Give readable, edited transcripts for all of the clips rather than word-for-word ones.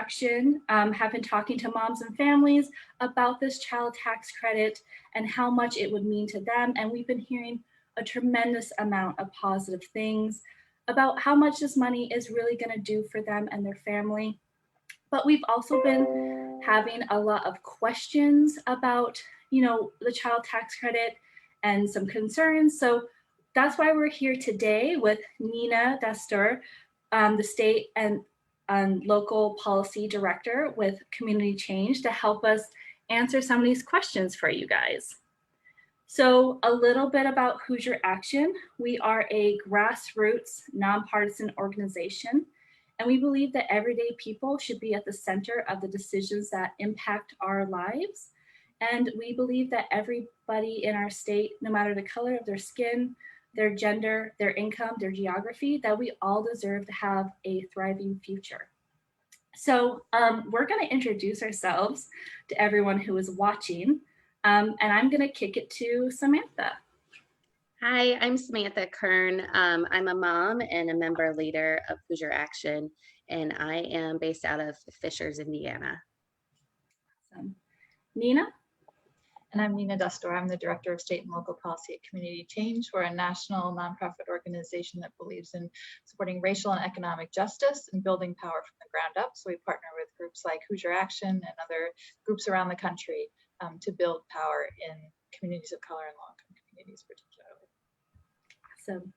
Action have been talking to moms and families about this child tax credit and how much it would mean to them. And we've been hearing a tremendous amount of positive things about how much this money is really going to do for them and their family. But we've also been having a lot of questions about, the child tax credit and some concerns. So that's why we're here today with Nina Dastur, the state and local policy director with Community Change, to help us answer some of these questions for you guys. So a little bit about Hoosier Action. We are a grassroots, nonpartisan organization, and we believe that everyday people should be at the center of the decisions that impact our lives. And we believe that everybody in our state, no matter the color of their skin, their gender, their income, their geography, that we all deserve to have a thriving future. So we're going to introduce ourselves to everyone who is watching, and I'm going to kick it to Samantha. Hi, I'm Samantha Kern. I'm a mom and a member leader of Hoosier Action, and I am based out of Fishers, Indiana. Awesome. Nina? And I'm Nina Dastur. I'm the Director of State and Local Policy at Community Change. We're a national nonprofit organization that believes in supporting racial and economic justice and building power from the ground up. So we partner with groups like Hoosier Action and other groups around the country to build power in communities of color and low-income communities particularly. Awesome.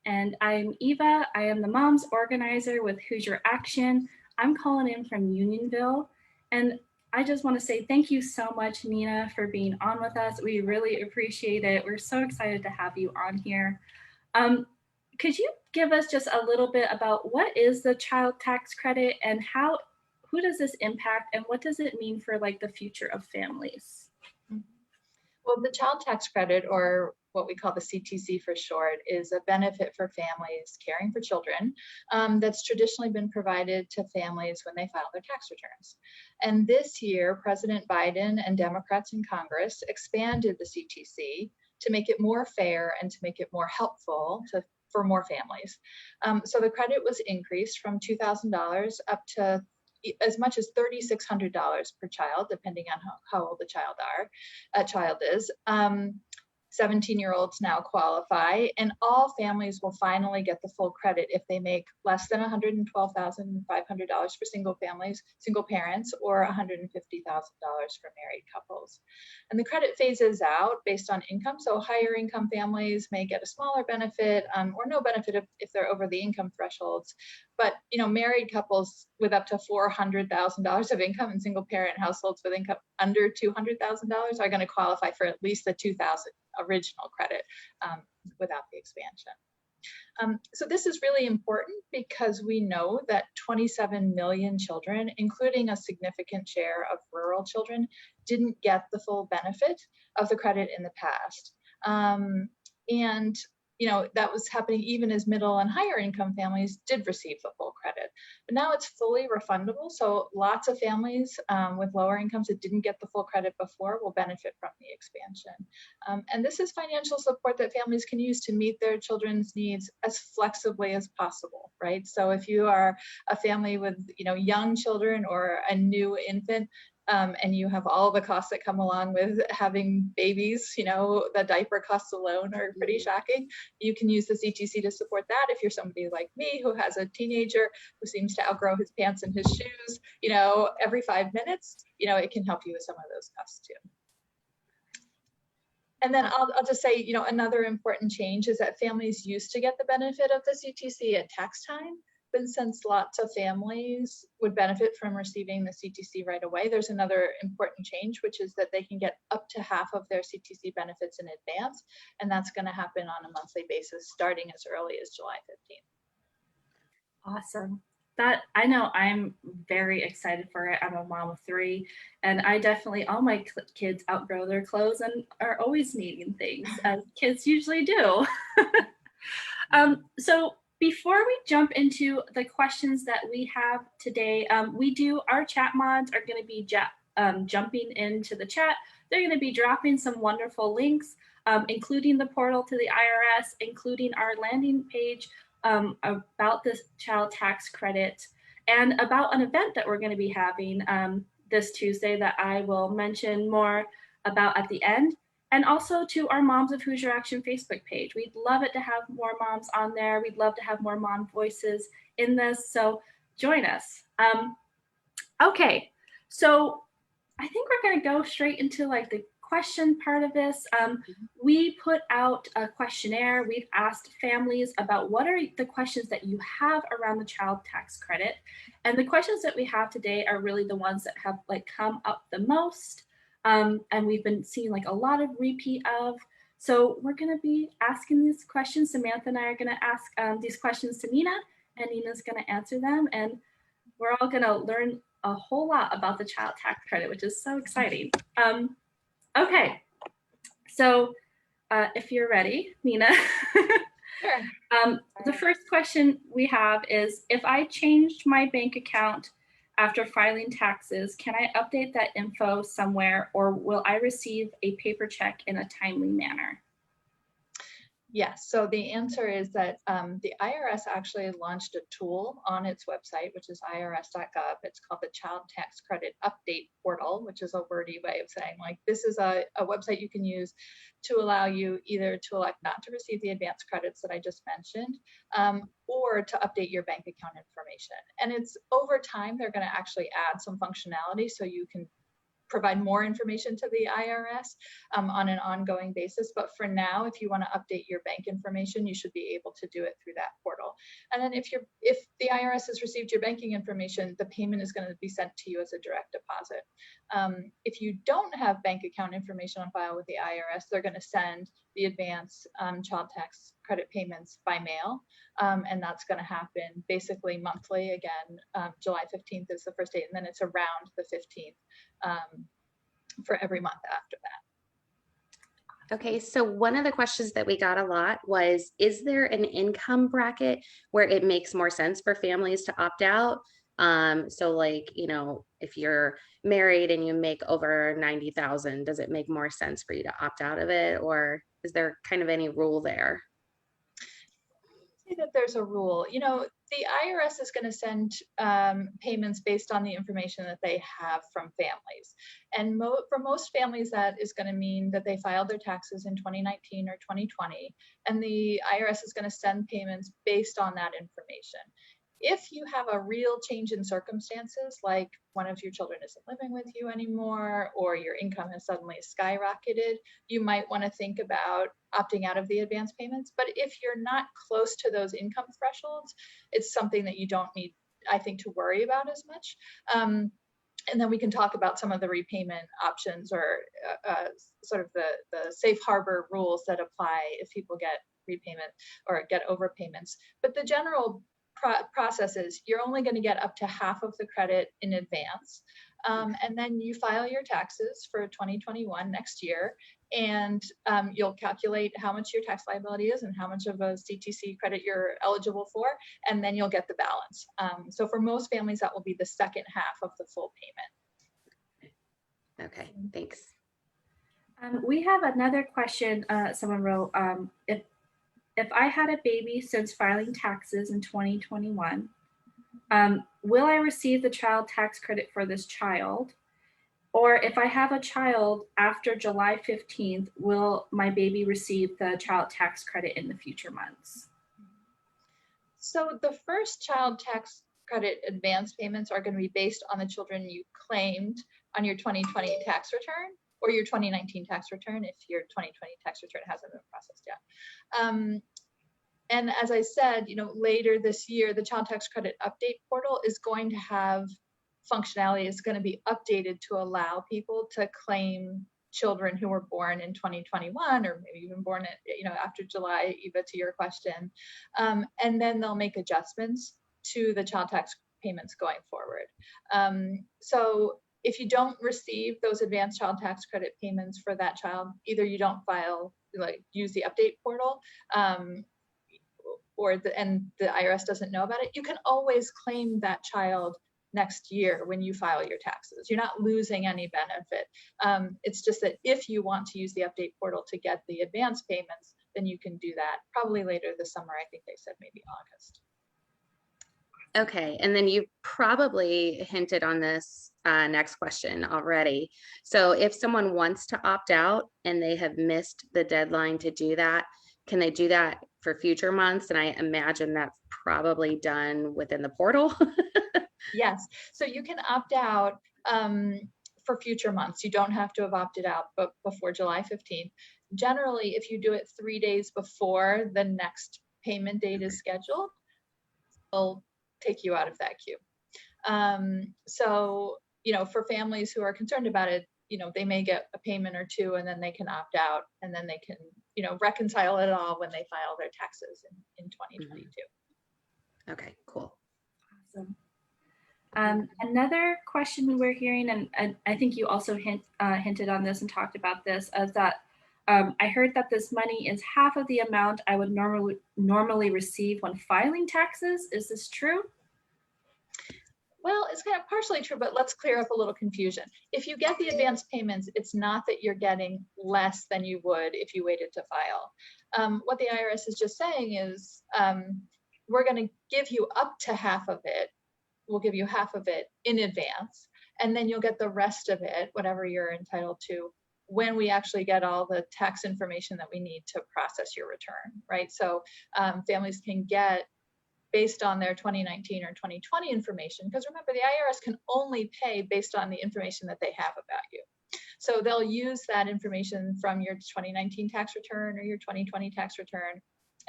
And I'm Eva. I am the Moms Organizer with Hoosier Action. I'm calling in from Unionville. And I just want to say thank you so much, Nina, for being on with us. We really appreciate it. We're so excited to have you on here. Could you give us just a little bit about what is the child tax credit and who does this impact and what does it mean for the future of families? Well, the child tax credit, or what we call the CTC for short, is a benefit for families caring for children that's traditionally been provided to families when they file their tax returns. And this year, President Biden and Democrats in Congress expanded the CTC to make it more fair and to make it more helpful for more families. So the credit was increased from $2,000 up to as much as $3,600 per child, depending on how old the child is. 17-year-olds now qualify, and all families will finally get the full credit if they make less than $112,500 for single parents, or $150,000 for married couples. And the credit phases out based on income, so higher income families may get a smaller benefit or no benefit if they're over the income thresholds. But married couples with up to $400,000 of income and single parent households with income under $200,000 are going to qualify for at least the $2,000 original credit without the expansion. So this is really important because we know that 27 million children, including a significant share of rural children, didn't get the full benefit of the credit in the past. And that was happening even as middle and higher income families did receive the full credit. But now it's fully refundable. So lots of families with lower incomes that didn't get the full credit before will benefit from the expansion. And this is financial support that families can use to meet their children's needs as flexibly as possible, right? So if you are a family with young children or a new infant, and you have all the costs that come along with having babies, the diaper costs alone are pretty shocking. You can use the CTC to support that. If you're somebody like me who has a teenager who seems to outgrow his pants and his shoes, every 5 minutes, it can help you with some of those costs too. And then I'll just say, another important change is that families used to get the benefit of the CTC at tax time. But since lots of families would benefit from receiving the CTC right away, there's another important change, which is that they can get up to half of their CTC benefits in advance. And that's going to happen on a monthly basis starting as early as July 15th. Awesome. I know I'm very excited for it. I'm a mom of 3, and I definitely, all my kids outgrow their clothes and are always needing things, as kids usually do. So before we jump into the questions that we have today, our chat mods are going to be jumping into the chat. They're going to be dropping some wonderful links, including the portal to the IRS, including our landing page about this child tax credit. and about an event that we're going to be having this Tuesday that I will mention more about at the end, and also to our Moms of Hoosier Action Facebook page. We'd love it to have more moms on there. We'd love to have more mom voices in this, so join us. Okay, so I think we're going to go straight into like the question part of this. We put out a questionnaire. We've asked families about what are the questions that you have around the child tax credit. And the questions that we have today are really the ones that have like come up the most. And we've been seeing like a lot of repeat of. So we're going to be asking these questions. Samantha and I are going to ask these questions to Nina, and Nina's going to answer them. And we're all going to learn a whole lot about the child tax credit, which is so exciting. Okay, so if you're ready, Nina. Sure. The first question we have is, if I changed my bank account after filing taxes, can I update that info somewhere, or will I receive a paper check in a timely manner? Yes, so the answer is that the IRS actually launched a tool on its website, which is irs.gov. It's called the Child Tax Credit Update Portal, which is a wordy way of saying like this is a website you can use to allow you either to elect not to receive the advance credits that I just mentioned, or to update your bank account information. And it's over time, they're going to actually add some functionality so you can provide more information to the IRS on an ongoing basis. But for now, if you want to update your bank information, you should be able to do it through that portal. And then if the IRS has received your banking information, the payment is going to be sent to you as a direct deposit. If you don't have bank account information on file with the IRS, they're going to send the advance child tax credit payments by mail. And that's going to happen basically monthly. Again, July 15th is the first date, and then it's around the 15th for every month after that. Okay, so one of the questions that we got a lot was, is there an income bracket where it makes more sense for families to opt out? So like, you know, if you're married and you make over 90,000, does it make more sense for you to opt out of it? Or is there kind of any rule there? That there's a rule. You know, the IRS is going to send payments based on the information that they have from families. And for most families, that is going to mean that they filed their taxes in 2019 or 2020, and the IRS is going to send payments based on that information. If you have a real change in circumstances, like one of your children isn't living with you anymore, or your income has suddenly skyrocketed, you might want to think about opting out of the advance payments. But if you're not close to those income thresholds, it's something that you don't need, I think, to worry about as much. And then we can talk about some of the repayment options, or sort of the safe harbor rules that apply if people get repayment or get overpayments. But the general process is you're only going to get up to half of the credit in advance, and then you file your taxes for 2021 next year, and you'll calculate how much your tax liability is and how much of a CTC credit you're eligible for, and then you'll get the balance. So for most families, that will be the second half of the full payment. Okay, thanks. We have another question someone wrote. If I had a baby since filing taxes in 2021, will I receive the child tax credit for this child? Or if I have a child after July 15th, will my baby receive the child tax credit in the future months? So the first child tax credit advance payments are going to be based on the children you claimed on your 2020 tax return, or your 2019 tax return if your 2020 tax return hasn't been processed yet. And as I said, you know, later this year, the Child Tax Credit Update Portal is going to have functionality. It's going to be updated to allow people to claim children who were born in 2021, or maybe even born at, you know, after July, Eva, to your question. And then they'll make adjustments to the child tax payments going forward. So if you don't receive those advanced child tax credit payments for that child, either you don't file, like use the update portal, and the IRS doesn't know about it, you can always claim that child next year when you file your taxes. You're not losing any benefit. It's just that if you want to use the update portal to get the advance payments, then you can do that probably later this summer. I think they said maybe August. Okay, and then you probably hinted on this next question already. So if someone wants to opt out and they have missed the deadline to do that, can they do that for future months? And I imagine that's probably done within the portal. Yes, so you can opt out for future months. You don't have to have opted out but before July 15th. Generally, if you do it 3 days before the next payment date is scheduled, it'll take you out of that queue. So, for families who are concerned about it, they may get a payment or two and then they can opt out, and then they can, reconcile it all when they file their taxes in 2022. Okay, cool. Awesome. Another question we're hearing, and I think you also hinted on this and talked about this, is that I heard that this money is half of the amount I would normally receive when filing taxes. Is this true? Well, it's kind of partially true, but let's clear up a little confusion. If you get the advance payments, it's not that you're getting less than you would if you waited to file. What the IRS is just saying is we're going to give you up to half of it. We'll give you half of it in advance, and then you'll get the rest of it, whatever you're entitled to, when we actually get all the tax information that we need to process your return, right? So families can get, based on their 2019 or 2020 information, because remember, the IRS can only pay based on the information that they have about you. So they'll use that information from your 2019 tax return or your 2020 tax return,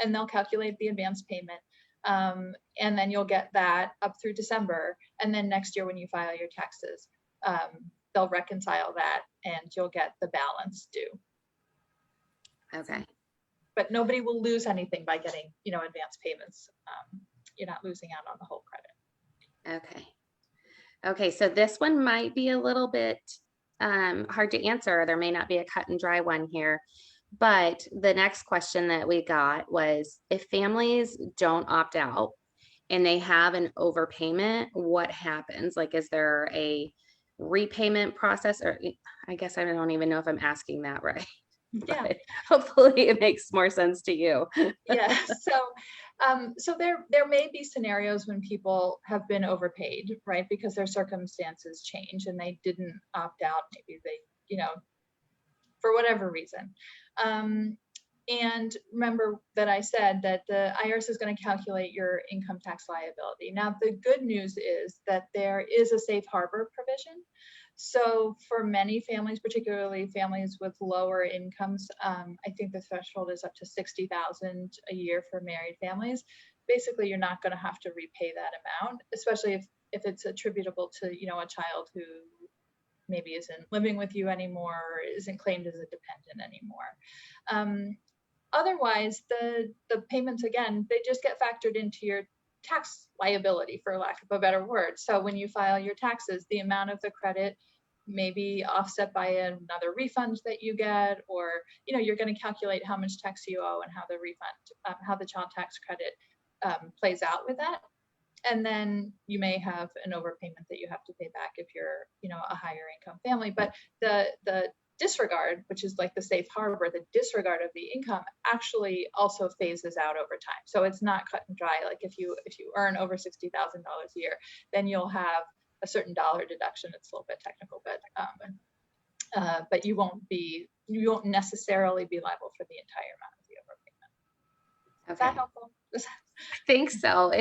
and they'll calculate the advance payment. And then you'll get that up through December. And then next year when you file your taxes, they'll reconcile that and you'll get the balance due. Okay. But nobody will lose anything by getting, advance payments. You're not losing out on the whole credit. Okay. Okay, so this one might be a little bit hard to answer. There may not be a cut and dry one here. But the next question that we got was, if families don't opt out and they have an overpayment, what happens? Like, is there a repayment process? Or I guess I don't even know if I'm asking that right. Yeah. But hopefully it makes more sense to you. Yeah. So there may be scenarios when people have been overpaid, right? Because their circumstances change and they didn't opt out. Maybe they, for whatever reason. And remember that I said that the IRS is going to calculate your income tax liability. Now, the good news is that there is a safe harbor provision. So for many families, particularly families with lower incomes, I think the threshold is up to $60,000 a year for married families. Basically, you're not going to have to repay that amount, especially if it's attributable to, a child who maybe isn't living with you anymore, or isn't claimed as a dependent anymore. Otherwise, the payments, again, they just get factored into your tax liability, for lack of a better word. So when you file your taxes, the amount of the credit may be offset by another refund that you get, or you're going to calculate how much tax you owe and how the refund, how the child tax credit plays out with that. And then you may have an overpayment that you have to pay back if you're, a higher income family. But the disregard, which is like the safe harbor, the disregard of the income actually also phases out over time. So it's not cut and dry. Like if you earn over $60,000 a year, then you'll have a certain dollar deduction. It's a little bit technical, but you won't necessarily be liable for the entire amount of the overpayment. Okay. Is that helpful? I think so.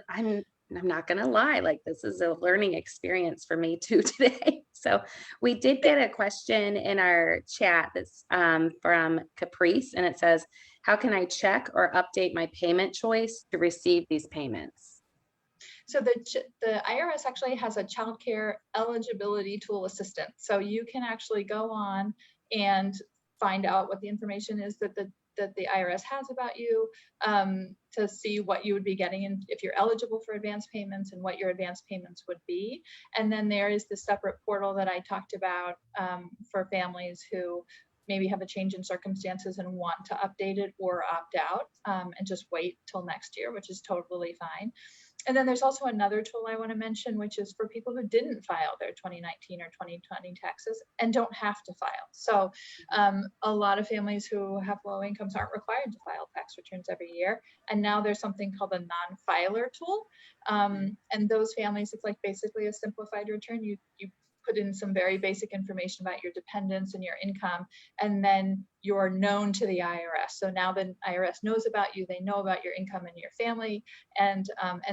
I'm not gonna lie, like, this is a learning experience for me too today. So we did get a question in our chat that's from Caprice, and it says, how can I check or update my payment choice to receive these payments? So the IRS actually has a child care eligibility tool assistant. So you can actually go on and find out what the information is that the IRS has about you, to see what you would be getting in, if you're eligible for advance payments, and what your advance payments would be. And then there is the separate portal that I talked about for families who maybe have a change in circumstances and want to update it or opt out and just wait till next year, which is totally fine. And then there's also another tool I want to mention, which is for people who didn't file their 2019 or 2020 taxes and don't have to file. So a lot of families who have low incomes aren't required to file tax returns every year. And now there's something called a non-filer tool. And those families, it's like basically a simplified return. You put in some very basic information about your dependents and your income, and then you're known to the IRS. So now the IRS knows about you, they know about your income and your family, and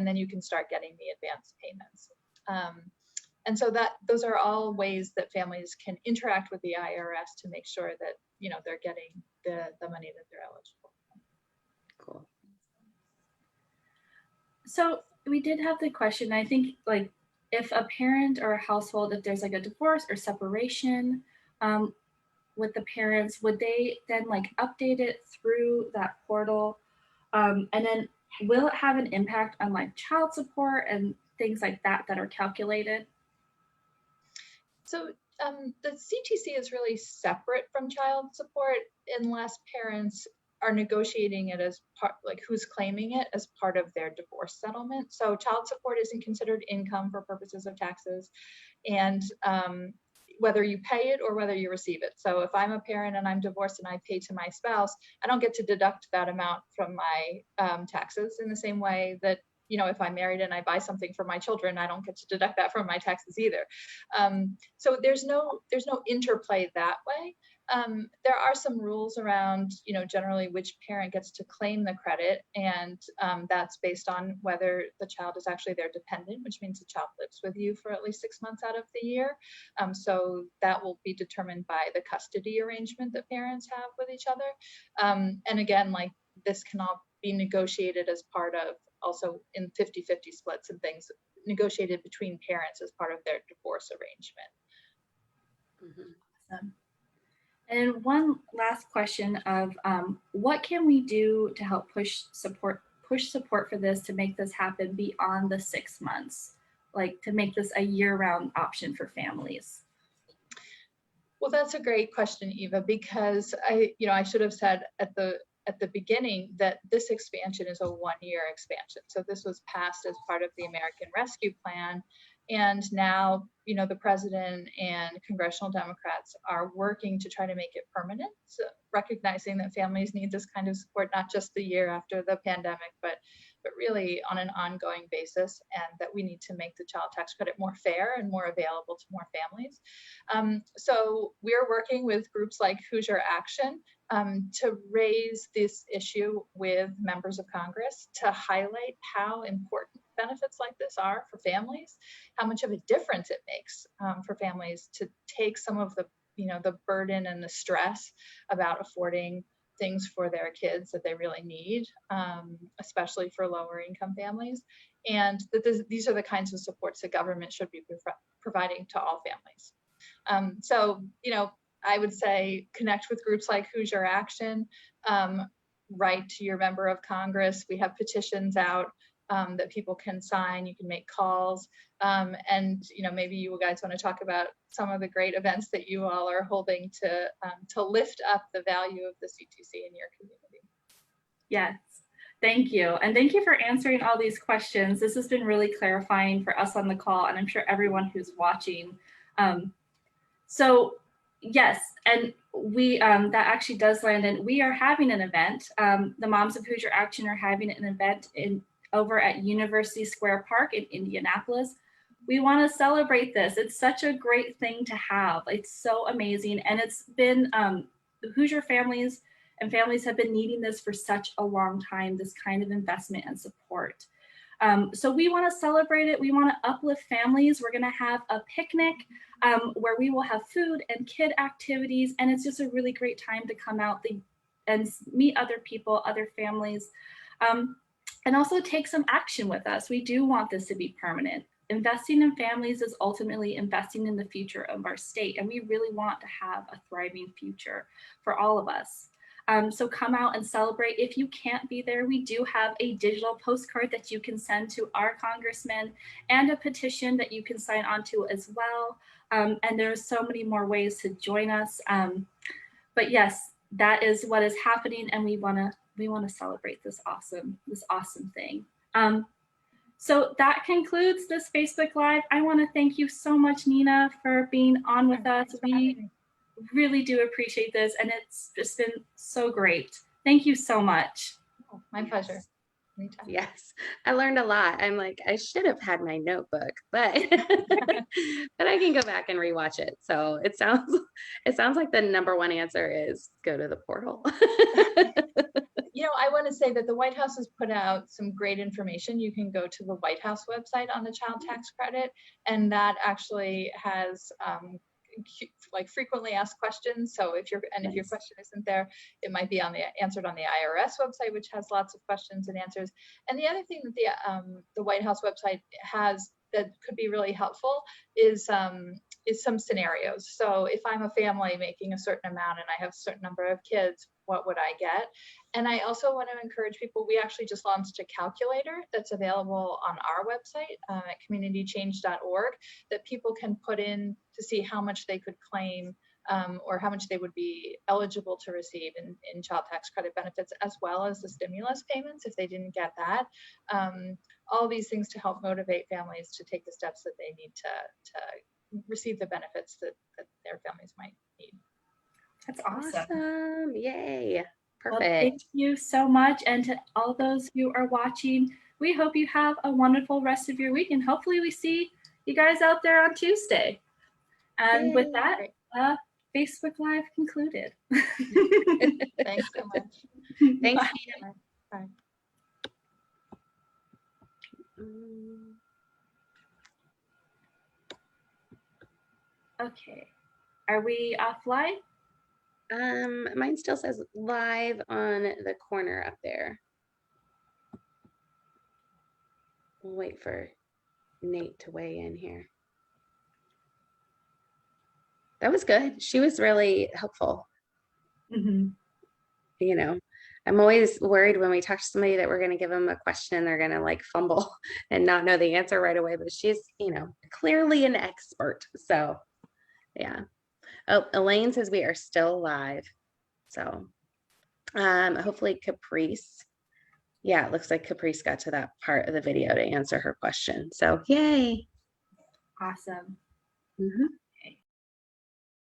then you can start getting the advance payments. And so those are all ways that families can interact with the IRS to make sure that, you know, they're getting the money that they're eligible for. Cool. So we did have the question, I think, like, if a parent or a household, if there's like a divorce or separation with the parents, would they then like update it through that portal? And then will it have an impact on like child support and things like that that are calculated? So the CTC is really separate from child support unless parents are negotiating it as part, like who's claiming it as part of their divorce settlement. So child support isn't considered income for purposes of taxes, and whether you pay it or whether you receive it. So if I'm a parent and I'm divorced and I pay to my spouse, I don't get to deduct that amount from my taxes in the same way that, you know, if I'm married and I buy something for my children, I don't get to deduct that from my taxes either. So there's no interplay that way. There are some rules around, you know, generally which parent gets to claim the credit, and that's based on whether the child is actually their dependent, which means the child lives with you for at least 6 months out of the year. So that will be determined by the custody arrangement that parents have with each other. And again, like this can all be negotiated as part of, also in 50-50 splits and things, negotiated between parents as part of their divorce arrangement. Awesome. And one last question of what can we do to help push support for this to make this happen beyond the 6 months, like to make this a year-round option for families? Well, that's a great question, Eva, because I should have said at the beginning that this expansion is a 1-year expansion. So this was passed as part of the American Rescue Plan. And now, you know, the president and congressional Democrats are working to try to make it permanent, so recognizing that families need this kind of support, not just the year after the pandemic, but really on an ongoing basis, and that we need to make the child tax credit more fair and more available to more families. So we're working with groups like Hoosier Action to raise this issue with members of Congress, to highlight how important benefits like this are for families, how much of a difference it makes for families to take some of the, you know, the burden and the stress about affording things for their kids that they really need, especially for lower income families, and that these are the kinds of supports that government should be providing to all families. So, you know, I would say connect with groups like Hoosier Action, write to your member of Congress. We have petitions out that people can sign. You can make calls, and you know, maybe you guys want to talk about some of the great events that you all are holding to lift up the value of the CTC in your community. Yes, thank you, and thank you for answering all these questions. This has been really clarifying for us on the call, and I'm sure everyone who's watching. So yes, and we that actually does land in. We are having an event. The Moms of Hoosier Action are having an event over at University Square Park in Indianapolis. We want to celebrate this. It's such a great thing to have. It's so amazing. And it's been, the Hoosier families and families have been needing this for such a long time, this kind of investment and support. So we want to celebrate it. We want to uplift families. We're going to have a picnic where we will have food and kid activities. And it's just a really great time to come out and meet other people, other families. And also take some action with us. We do want this to be permanent. Investing in families is ultimately investing in the future of our state, and we really want to have a thriving future for all of us. So come out and celebrate. If you can't be there, we do have a digital postcard that you can send to our congressman and a petition that you can sign on to as well. And there's so many more ways to join us. But yes, that is what is happening, and we want to celebrate this awesome thing. So that concludes this Facebook Live. I want to thank you so much, Nina, for being on with us. Thanks for having We me. really do appreciate this, and it's just been so great. Thank you so much. Oh, my pleasure. Anytime. Yes, I learned a lot. I'm like, I should have had my notebook, but but I can go back and rewatch it. So it sounds like the number one answer is go to the portal. You know, I want to say that the White House has put out some great information. You can go to the White House website on the child tax credit, and that actually has like frequently asked questions. So if your Nice. question isn't there, it might be answered on the IRS website, which has lots of questions and answers. And the other thing that the White House website has that could be really helpful is some scenarios. So if I'm a family making a certain amount and I have a certain number of kids, what would I get? And I also want to encourage people, we actually just launched a calculator that's available on our website at communitychange.org that people can put in to see how much they could claim or how much they would be eligible to receive in child tax credit benefits, as well as the stimulus payments if they didn't get that. All these things to help motivate families to take the steps that they need to receive the benefits that their families might need. That's awesome. Awesome. Yay. Well, Perfect. thank you so much. And to all those who are watching, we hope you have a wonderful rest of your week. And hopefully we see you guys out there on Tuesday. And with that, Facebook Live concluded. Thanks so much. Thanks. Bye. Bye. Okay. Are we offline? Mine still says live on the corner up there. We'll wait for Nate to weigh in here. That was good. She was really helpful. Mm-hmm. You know, I'm always worried when we talk to somebody that we're going to give them a question and they're going to like fumble and not know the answer right away, but she's, you know, clearly an expert. So yeah. Oh, Elaine says we are still live. So hopefully Caprice. Yeah, it looks like Caprice got to that part of the video to answer her question. So yay. Awesome. Mm-hmm.